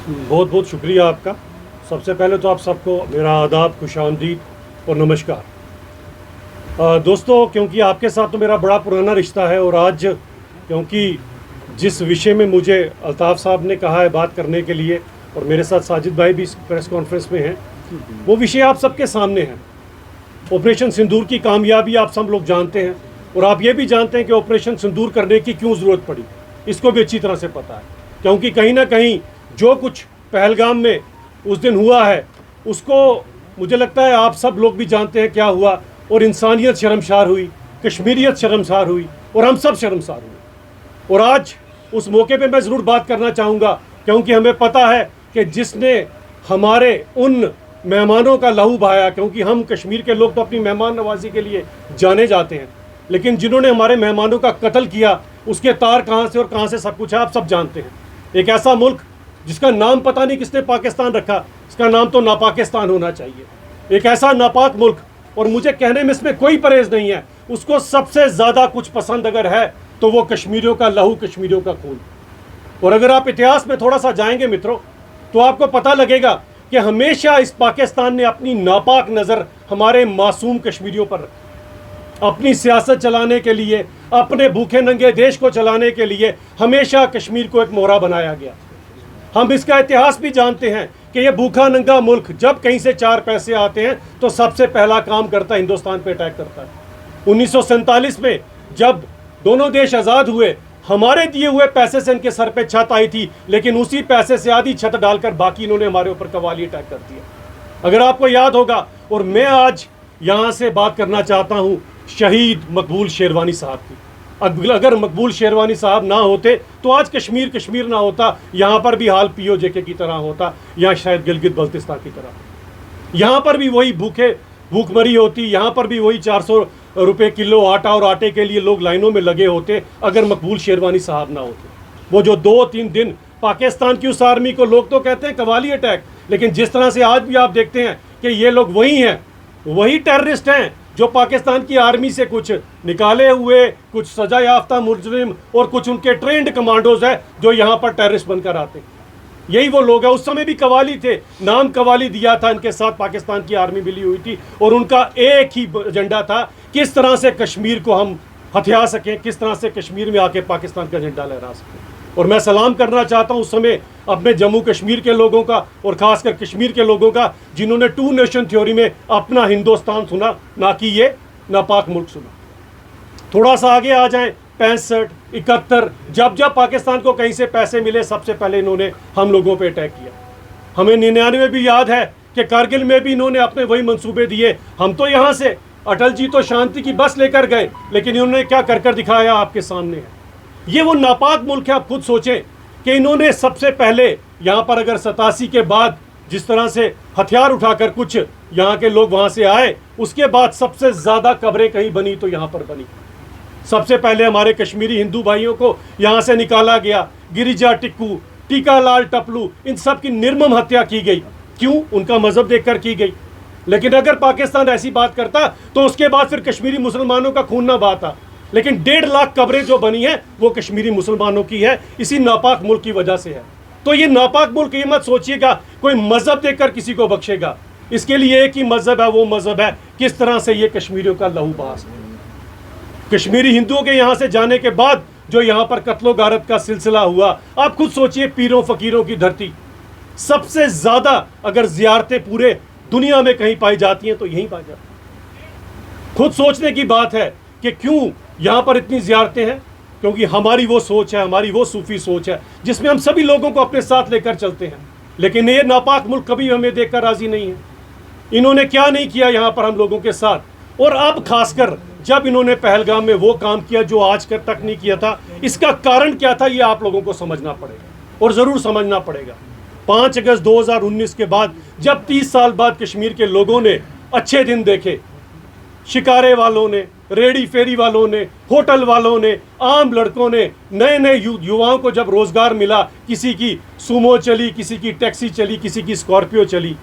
बहुत बहुत शुक्रिया आपका। सबसे पहले तो आप सबको मेरा आदाब, खुशामदीद और नमस्कार। दोस्तों, क्योंकि आपके साथ तो मेरा बड़ा पुराना रिश्ता है और आज क्योंकि जिस विषय में मुझे अल्ताफ़ साहब ने कहा है बात करने के लिए और मेरे साथ साजिद भाई भी इस प्रेस कॉन्फ्रेंस में हैं, वो विषय आप सबके सामने है। ऑपरेशन सिंदूर की कामयाबी आप सब लोग जानते हैं और आप ये भी जानते हैं कि ऑपरेशन सिंदूर करने की क्यों ज़रूरत पड़ी, इसको भी अच्छी तरह से पता है। क्योंकि कहीं ना कहीं जो कुछ पहलगाम में उस दिन हुआ है उसको मुझे लगता है आप सब लोग भी जानते हैं क्या हुआ, और इंसानियत शर्मसार हुई, कश्मीरियत शर्मसार हुई और हम सब शर्मसार हुए। और आज उस मौके पे मैं ज़रूर बात करना चाहूँगा, क्योंकि हमें पता है कि जिसने हमारे उन मेहमानों का लहू बहाया, क्योंकि हम कश्मीर के लोग तो अपनी मेहमान नवाजी के लिए जाने जाते हैं, लेकिन जिन्होंने हमारे मेहमानों का कत्ल किया उसके तार कहाँ से और कहाँ से सब कुछ है आप सब जानते हैं। एक ऐसा मुल्क जिसका नाम पता नहीं किसने पाकिस्तान रखा, इसका नाम तो नापाकिस्तान होना चाहिए। एक ऐसा नापाक मुल्क, और मुझे कहने में इसमें कोई परहेज नहीं है, उसको सबसे ज़्यादा कुछ पसंद अगर है तो वो कश्मीरियों का लहू, कश्मीरियों का खून। और अगर आप इतिहास में थोड़ा सा जाएंगे मित्रों, तो आपको पता लगेगा कि हमेशा इस पाकिस्तान ने अपनी नापाक नज़र हमारे मासूम कश्मीरियों पर रखी। अपनी सियासत चलाने के लिए, अपने भूखे नंगे देश को चलाने के लिए हमेशा कश्मीर को एक मोहरा बनाया गया। हम इसका इतिहास भी जानते हैं कि ये भूखा नंगा मुल्क जब कहीं से चार पैसे आते हैं तो सबसे पहला काम करता है हिंदुस्तान पे अटैक करता है। 1947 में जब दोनों देश आज़ाद हुए, हमारे दिए हुए पैसे से इनके सर पे छत आई थी, लेकिन उसी पैसे से आधी छत डालकर बाकी इन्होंने हमारे ऊपर कवाली अटैक कर दिया। अगर आपको याद होगा, और मैं आज यहाँ से बात करना चाहता हूँ शहीद मकबूल शेरवानी साहब की। अगर मकबूल शेरवानी साहब ना होते तो आज कश्मीर कश्मीर ना होता, यहाँ पर भी हाल POJK की तरह होता, या शायद गिलगित बल्तिस्तान की तरह। यहाँ पर भी वही भूखमरी होती, यहाँ पर भी वही 400 रुपये किलो आटा, और आटे के लिए लोग लाइनों में लगे होते अगर मकबूल शेरवानी साहब ना होते। वो जो 2-3 दिन पाकिस्तान की उस आर्मी को लोग तो कहते हैं कवाली अटैक, लेकिन जिस तरह से आज भी आप देखते हैं कि ये लोग वही हैं, वही टेररिस्ट हैं जो पाकिस्तान की आर्मी से कुछ निकाले हुए, कुछ सजा याफ्ता मुजरिम और कुछ उनके ट्रेंड कमांडोज हैं जो यहाँ पर टेररिस्ट बनकर आते हैं। यही वो लोग हैं। उस समय भी कवाली थे, नाम कवाली दिया था, इनके साथ पाकिस्तान की आर्मी मिली हुई थी और उनका एक ही एजेंडा था, किस तरह से कश्मीर को हम हथिया सकें, किस तरह से कश्मीर में आके पाकिस्तान का झंडा लहरा सकें। और मैं सलाम करना चाहता हूँ उस समय अपने जम्मू कश्मीर के लोगों का, और ख़ासकर कश्मीर के लोगों का, जिन्होंने 2 नेशन थ्योरी में अपना हिंदुस्तान सुना, ना कि ये नापाक मुल्क सुना। थोड़ा सा आगे आ जाएं, 65, 71, जब जब पाकिस्तान को कहीं से पैसे मिले सबसे पहले इन्होंने हम लोगों पे अटैक किया। हमें 99 भी याद है कि कारगिल में भी इन्होंने अपने वही मंसूबे दिए। हम तो यहाँ से, अटल जी तो शांति की बस लेकर गए, लेकिन इन्होंने क्या कर दिखाया आपके सामने है। ये वो नापाक मुल्क है। आप खुद सोचें कि इन्होंने सबसे पहले यहाँ पर, अगर 87 के बाद जिस तरह से हथियार उठाकर कुछ यहाँ के लोग वहाँ से आए, उसके बाद सबसे ज़्यादा कब्रें कहीं बनी तो यहाँ पर बनी। सबसे पहले हमारे कश्मीरी हिंदू भाइयों को यहाँ से निकाला गया, गिरिजा टिक्कू, टीका लाल टपलू, इन सब की निर्मम हत्या की गई। क्यों? उनका मजहब देखकर की गई। लेकिन अगर पाकिस्तान ऐसी बात करता तो उसके बाद फिर कश्मीरी मुसलमानों का खून ना बहाता। लेकिन 1.5 लाख कब्रें जो बनी हैं वो कश्मीरी मुसलमानों की है, इसी नापाक मुल्क की वजह से है। तो ये नापाक मुल्क, ये मत सोचिएगा कोई मजहब देखकर किसी को बख्शेगा। इसके लिए एक ही मजहब है, वो मजहब है किस तरह से ये कश्मीरियों का लहू बहा है। कश्मीरी हिंदुओं के यहाँ से जाने के बाद जो यहाँ पर कत्लो गारत का सिलसिला हुआ, आप खुद सोचिए, पीरों फकीरों की धरती, सबसे ज़्यादा अगर जियारतें पूरे दुनिया में कहीं पाई जाती हैं तो यहीं पाई जाती हैं। खुद सोचने की बात है कि क्यों यहाँ पर इतनी जियारतें हैं, क्योंकि हमारी वो सोच है, हमारी वो सूफी सोच है जिसमें हम सभी लोगों को अपने साथ लेकर चलते हैं। लेकिन ये नापाक मुल्क कभी हमें देखकर राजी नहीं है। इन्होंने क्या नहीं किया यहाँ पर हम लोगों के साथ, और अब खासकर जब इन्होंने पहलगाम में वो काम किया जो आज तक नहीं किया था, इसका कारण क्या था ये आप लोगों को समझना पड़ेगा और ज़रूर समझना पड़ेगा। 5 अगस्त 2019 के बाद जब 30 साल बाद कश्मीर के लोगों ने अच्छे दिन देखे, शिकारे वालों ने, रेडी फेरी वालों ने, होटल वालों ने, आम लड़कों ने, नए नए युवाओं को जब रोज़गार मिला, किसी की सुमो चली, किसी की टैक्सी चली, किसी की स्कॉर्पियो चली,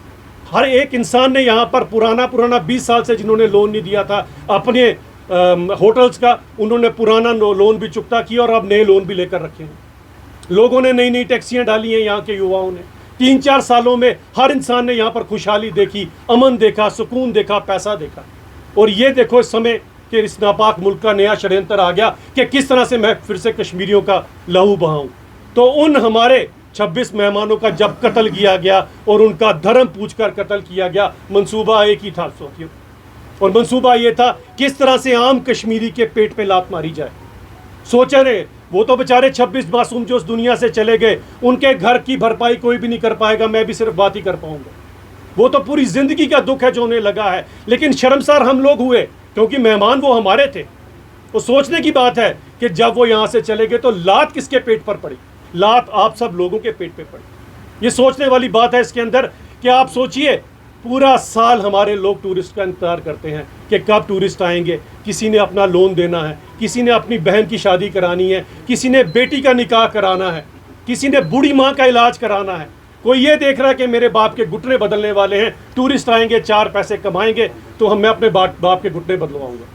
हर एक इंसान ने यहाँ पर पुराना 20 साल से जिन्होंने लोन नहीं दिया था अपने होटल्स का, उन्होंने पुराना लोन भी चुकता किया और अब नए लोन भी लेकर रखे हैं। लोगों ने नई नई टैक्सियाँ डाली हैं यहाँ के युवाओं ने, 3-4 सालों में हर इंसान ने यहाँ पर खुशहाली देखी, अमन देखा, सुकून देखा, पैसा देखा। और ये देखो इस समय कि इस नापाक मुल्क का नया षड्यंत्र आ गया कि किस तरह से मैं फिर से कश्मीरियों का लहू बहाऊं। तो उन हमारे 26 मेहमानों का जब कत्ल किया गया और उनका धर्म पूछकर कत्ल किया गया, मंसूबा एक ही था साथियों, और मंसूबा ये था किस तरह से आम कश्मीरी के पेट पे लात मारी जाए। सोचे रहे वो तो बेचारे 26 मासूम जो उस दुनिया से चले गए, उनके घर की भरपाई कोई भी नहीं कर पाएगा, मैं भी सिर्फ बात ही कर पाऊंगा। वो तो पूरी जिंदगी का दुख है जो उन्हें लगा है। लेकिन शर्मसार हम लोग हुए क्योंकि मेहमान वो हमारे थे। तो सोचने की बात है कि जब वो यहाँ से चले गए तो लात किसके पेट पर पड़ी? लात आप सब लोगों के पेट पे पड़ी। ये सोचने वाली बात है इसके अंदर कि आप सोचिए, पूरा साल हमारे लोग टूरिस्ट का इंतजार करते हैं कि कब टूरिस्ट आएंगे। किसी ने अपना लोन देना है, किसी ने अपनी बहन की शादी करानी है, किसी ने बेटी का निकाह कराना है, किसी ने बूढ़ी माँ का इलाज कराना है। कोई ये देख रहा है कि मेरे बाप के घुटने बदलने वाले हैं, टूरिस्ट आएंगे, 4 पैसे कमाएंगे तो मैं अपने बाप के घुटने बदलवाऊंगा।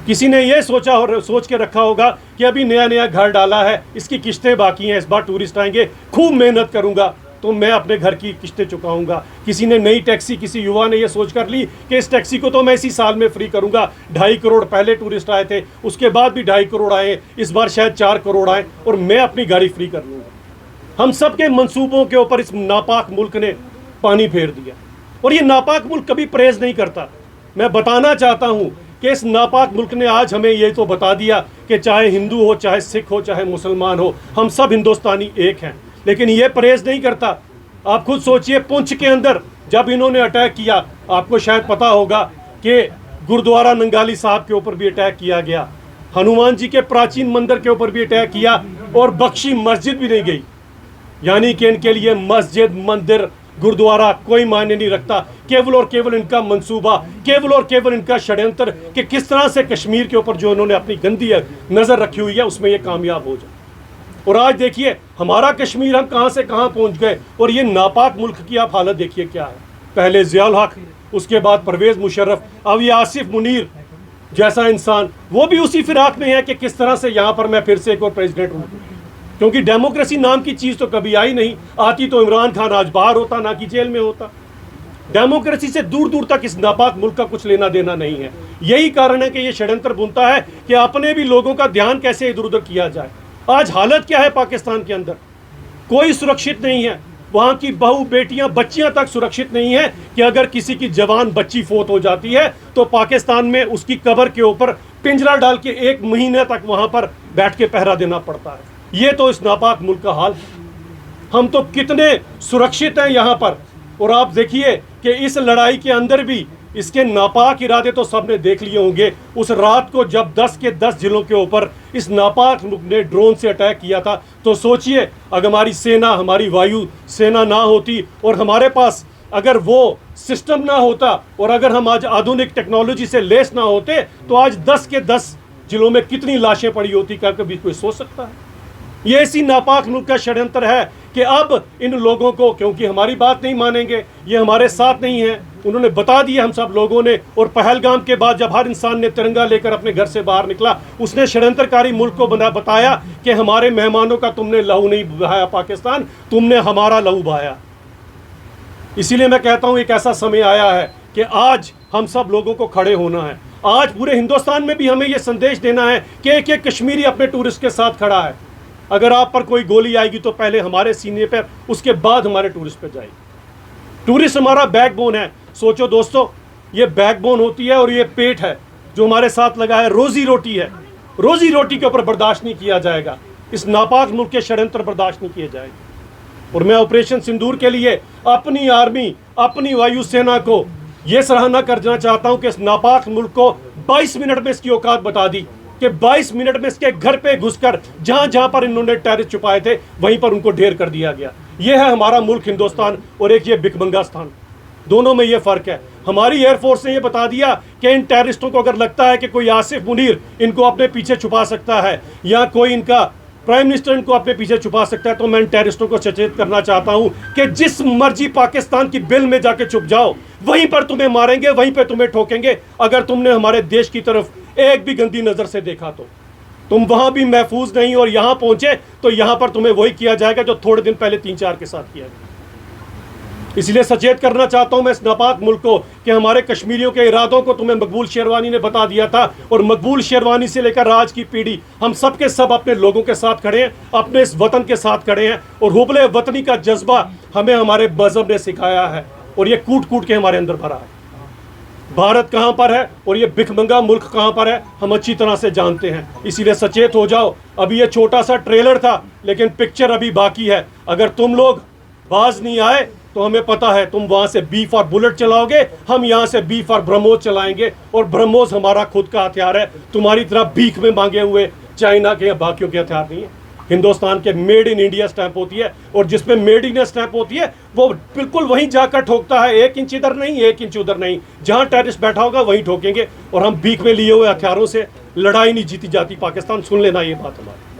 किसी ने ये सोच के रखा होगा कि अभी नया नया घर डाला है, इसकी किस्तें बाकी हैं, इस बार टूरिस्ट आएंगे, खूब मेहनत करूंगा तो मैं अपने घर की किस्तें चुकाऊंगा। किसी ने नई टैक्सी, किसी युवा ने ये सोच कर ली कि इस टैक्सी को तो मैं इसी साल में फ्री करूंगा। 2.5 करोड़ पहले टूरिस्ट आए थे, उसके बाद भी 2.5 करोड़ आए, इस बार शायद 4 करोड़ आए और मैं अपनी गाड़ी फ्री कर लूँगा। हम सब के मंसूबों के ऊपर इस नापाक मुल्क ने पानी फेर दिया और ये नापाक मुल्क कभी परहेज नहीं करता। मैं बताना चाहता हूँ कि इस नापाक मुल्क ने आज हमें ये तो बता दिया कि चाहे हिंदू हो, चाहे सिख हो, चाहे मुसलमान हो, हम सब हिंदुस्तानी एक हैं। लेकिन ये परहेज नहीं करता। आप खुद सोचिए, पुंछ के अंदर जब इन्होंने अटैक किया, आपको शायद पता होगा कि गुरुद्वारा नंगाली साहब के ऊपर भी अटैक किया गया, हनुमान जी के प्राचीन मंदिर के ऊपर भी अटैक किया और बख्शी मस्जिद भी नहीं गई। यानी कि इनके लिए मस्जिद, मंदिर, गुरुद्वारा कोई मायने नहीं रखता। केवल और केवल इनका मंसूबा, केवल और केवल इनका षड्यंत्र कि किस तरह से कश्मीर के ऊपर जो इन्होंने अपनी गंदी नज़र रखी हुई है उसमें ये कामयाब हो जाए। और आज देखिए हमारा कश्मीर हम कहाँ से कहाँ पहुँच गए। और ये नापाक मुल्क की आप हालत देखिए क्या है। पहले ज़ियाउल हक, उसके बाद परवेज़ मुशर्रफ, अब ये आसिफ मुनीर जैसा इंसान, वो भी उसी फिराक में है कि किस तरह से यहाँ पर मैं फिर से एक और प्रेसिडेंट हूँ। क्योंकि डेमोक्रेसी नाम की चीज़ तो कभी आई नहीं, आती तो इमरान खान आज बाहर होता, ना कि जेल में होता। डेमोक्रेसी से दूर दूर तक इस नापाक मुल्क का कुछ लेना देना नहीं है। यही कारण है कि ये षड्यंत्र बुनता है कि अपने भी लोगों का ध्यान कैसे इधर उधर किया जाए। आज हालत क्या है पाकिस्तान के अंदर? कोई सुरक्षित नहीं है। वहाँ की बहू, बेटियां, बच्चियां तक सुरक्षित नहीं है कि अगर किसी की जवान बच्ची फोत हो जाती है तो पाकिस्तान में उसकी कब्र के ऊपर पिंजरा डाल के 1 महीने तक वहाँ पर बैठ के पहरा देना पड़ता है। ये तो इस नापाक मुल्क का हाल है। हम तो कितने सुरक्षित हैं यहाँ पर। और आप देखिए कि इस लड़ाई के अंदर भी इसके नापाक इरादे तो सबने देख लिए होंगे। उस रात को जब 10 के 10 जिलों के ऊपर इस नापाक मुल्क ने ड्रोन से अटैक किया था, तो सोचिए अगर हमारी सेना, हमारी वायु सेना ना होती और हमारे पास अगर वो सिस्टम ना होता और अगर हम आज आधुनिक टेक्नोलॉजी से लेस ना होते तो आज 10 के 10 जिलों में कितनी लाशें पड़ी होती, क्या कभी कोई सोच सकता है? ये ऐसी नापाक मुल्क का षड्यंत्र है कि अब इन लोगों को, क्योंकि हमारी बात नहीं मानेंगे, ये हमारे साथ नहीं है, उन्होंने बता दिया हम सब लोगों ने। और पहलगाम के बाद जब हर इंसान ने तिरंगा लेकर अपने घर से बाहर निकला, उसने षड्यंत्रकारी मुल्क को बताया कि हमारे मेहमानों का तुमने लहू नहीं बहाया पाकिस्तान, तुमने हमारा लहू बहाया। इसीलिए मैं कहता हूँ एक ऐसा समय आया है कि आज हम सब लोगों को खड़े होना है। आज पूरे हिंदुस्तान में भी हमें यह संदेश देना है कि एक कश्मीरी अपने टूरिस्ट के साथ खड़ा है। अगर आप पर कोई गोली आएगी तो पहले हमारे सीने पर, उसके बाद हमारे टूरिस्ट पर जाएगी। टूरिस्ट हमारा बैकबोन है। सोचो दोस्तों, ये बैकबोन होती है और ये पेट है जो हमारे साथ लगा है, रोजी रोटी है। रोजी रोटी के ऊपर बर्दाश्त नहीं किया जाएगा। इस नापाक मुल्क के षड्यंत्र बर्दाश्त नहीं किए जाएंगे। और मैं ऑपरेशन सिंदूर के लिए अपनी आर्मी, अपनी वायु सेना को यह सराहना करना चाहता हूं कि इस नापाक मुल्क को 22 मिनट में इसकी औकात बता दी कि 22 मिनट में इसके घर पे घुसकर जहां जहां पर इन्होंने टेररिस्ट छुपाए थे वहीं पर उनको ढेर कर दिया गया। यह है हमारा मुल्क हिंदुस्तान और एक ये भिखमंगा स्थान। दोनों में ये फर्क है। हमारी एयरफोर्स ने यह बता दिया कि इन टेररिस्टों को अगर लगता है कि कोई आसिफ मुनीर इनको अपने पीछे छुपा सकता है या कोई इनका प्राइम मिनिस्टर इनको अपने पीछे छुपा सकता है, तो मैं इन टेररिस्टों को सचेत करना चाहता हूं कि जिस मर्जी पाकिस्तान की बिल में जाके छुप जाओ, वहीं पर तुम्हें मारेंगे, वहीं पर तुम्हें ठोकेंगे। अगर तुमने हमारे देश की तरफ एक भी गंदी नज़र से देखा तो तुम वहां भी महफूज नहीं, और यहां पहुंचे तो यहां पर तुम्हें वही किया जाएगा जो थोड़े दिन पहले 3-4 के साथ किया गया। इसलिए सचेत करना चाहता हूं मैं इस नापाक मुल्क को कि हमारे कश्मीरियों के इरादों को तुम्हें मकबूल शेरवानी ने बता दिया था, और मकबूल शेरवानी से लेकर आज की पीढ़ी हम सब के सब अपने लोगों के साथ खड़े हैं, अपने इस वतन के साथ खड़े हैं, और हुब्बे वतनी का जज्बा हमें हमारे मजहब ने सिखाया है, और ये कूट कूट के हमारे अंदर भरा है। भारत कहाँ पर है और ये भिखमंगा मुल्क कहाँ पर है, हम अच्छी तरह से जानते हैं। इसीलिए सचेत हो जाओ। अभी ये छोटा सा ट्रेलर था, लेकिन पिक्चर अभी बाकी है। अगर तुम लोग बाज नहीं आए तो हमें पता है तुम वहां से बी फॉर बुलेट चलाओगे, हम यहां से बी फॉर ब्रह्मोस चलाएंगे, और ब्रह्मोस हमारा खुद का हथियार है। तुम्हारी तरह भीख में मांगे हुए चाइना के या बाकियों के हथियार नहीं है। हिंदुस्तान के मेड इन इंडिया स्टैंप होती है, और जिसपे मेड इन स्टैंप होती है वो बिल्कुल वहीं जाकर ठोकता है। 1 इंच इधर नहीं, 1 इंच उधर नहीं, जहां टेररिस्ट बैठा होगा वहीं ठोकेंगे। और हम भीख में लिए हुए हथियारों से लड़ाई नहीं जीती जाती। पाकिस्तान सुन लेना ये बात हमारी।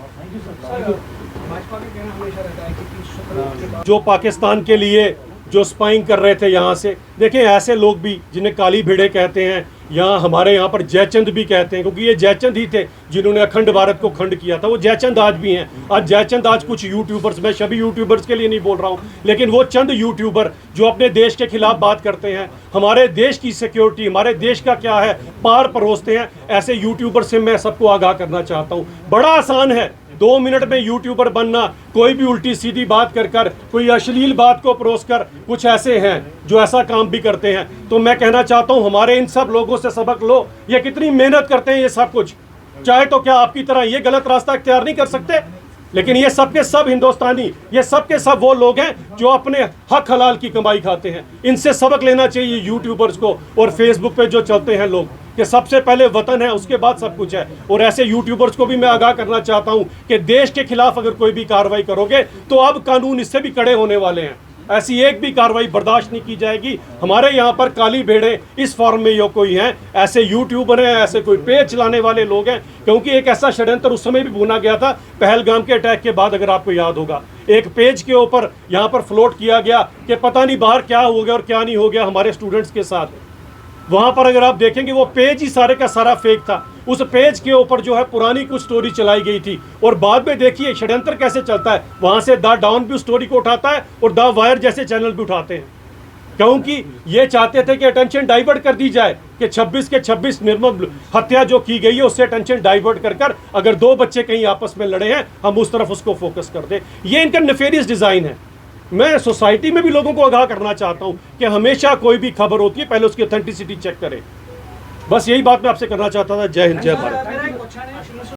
जो पाकिस्तान के लिए जो स्पाइंग कर रहे थे यहाँ से, देखें ऐसे लोग भी जिन्हें काली भिड़े कहते हैं, यहाँ हमारे यहाँ पर जयचंद भी कहते हैं, क्योंकि ये जयचंद ही थे जिन्होंने अखंड भारत को खंड किया था। वो जयचंद आज भी हैं। आज जयचंद आज कुछ यूट्यूबर्स, मैं सभी यूट्यूबर्स के लिए नहीं बोल रहा हूँ, लेकिन वो चंद यूट्यूबर जो अपने देश के खिलाफ बात करते हैं, हमारे देश की सिक्योरिटी, हमारे देश का क्या है पार परोसते हैं, ऐसे यूट्यूबर से मैं सबको आगाह करना चाहता हूँ। बड़ा आसान है 2 मिनट में यूट्यूबर बनना। कोई भी उल्टी सीधी बात कर कोई अश्लील बात को परोस कर, कुछ ऐसे हैं जो ऐसा काम भी करते हैं। तो मैं कहना चाहता हूं हमारे इन सब लोगों से सबक लो। ये कितनी मेहनत करते हैं ये सब कुछ, चाहे तो क्या आपकी तरह ये गलत रास्ता इख्तियार नहीं कर सकते, लेकिन ये सब के सब हिंदुस्तानी, ये सब के सब वो लोग हैं जो अपने हक हलाल की कमाई खाते हैं। इनसे सबक लेना चाहिए यूट्यूबर्स को, और फेसबुक पे जो चलते हैं लोग कि सबसे पहले वतन है उसके बाद सब कुछ है। और ऐसे यूट्यूबर्स को भी मैं आगाह करना चाहता हूं कि देश के खिलाफ अगर कोई भी कार्रवाई करोगे तो अब कानून इससे भी कड़े होने वाले हैं। ऐसी एक भी कार्रवाई बर्दाश्त नहीं की जाएगी। हमारे यहाँ पर काली भेड़े इस फॉर्म में यो कोई हैं, ऐसे यूट्यूबर हैं, ऐसे कोई पेज चलाने वाले लोग हैं। क्योंकि एक ऐसा षड्यंत्र उस समय भी बुना गया था पहलगाम के अटैक के बाद, अगर आपको याद होगा, एक पेज के ऊपर यहाँ पर फ्लोट किया गया कि पता नहीं बाहर क्या हो गया और क्या नहीं हो गया हमारे स्टूडेंट्स के साथ। वहां पर अगर आप देखेंगे वो पेज ही सारे का सारा फेक था। उस पेज के ऊपर जो है पुरानी कुछ स्टोरी चलाई गई थी, और बाद में देखिए षड्यंत्र कैसे चलता है। वहां से द डाउन भी उस स्टोरी को उठाता है और द वायर जैसे चैनल भी उठाते हैं, क्योंकि ये चाहते थे कि अटेंशन डाइवर्ट कर दी जाए कि 26 के 26 निर्मम हत्या जो की गई है उससे अटेंशन डाइवर्ट कर अगर 2 बच्चे कहीं आपस में लड़े हैं हम उस तरफ उसको फोकस कर दें। ये इनका नेफेरियस डिज़ाइन है। मैं सोसाइटी में भी लोगों को आगाह करना चाहता हूं कि हमेशा कोई भी खबर होती है पहले उसकी ऑथेंटिसिटी चेक करें। बस यही बात मैं आपसे करना चाहता था। जय हिंद, जय भारत।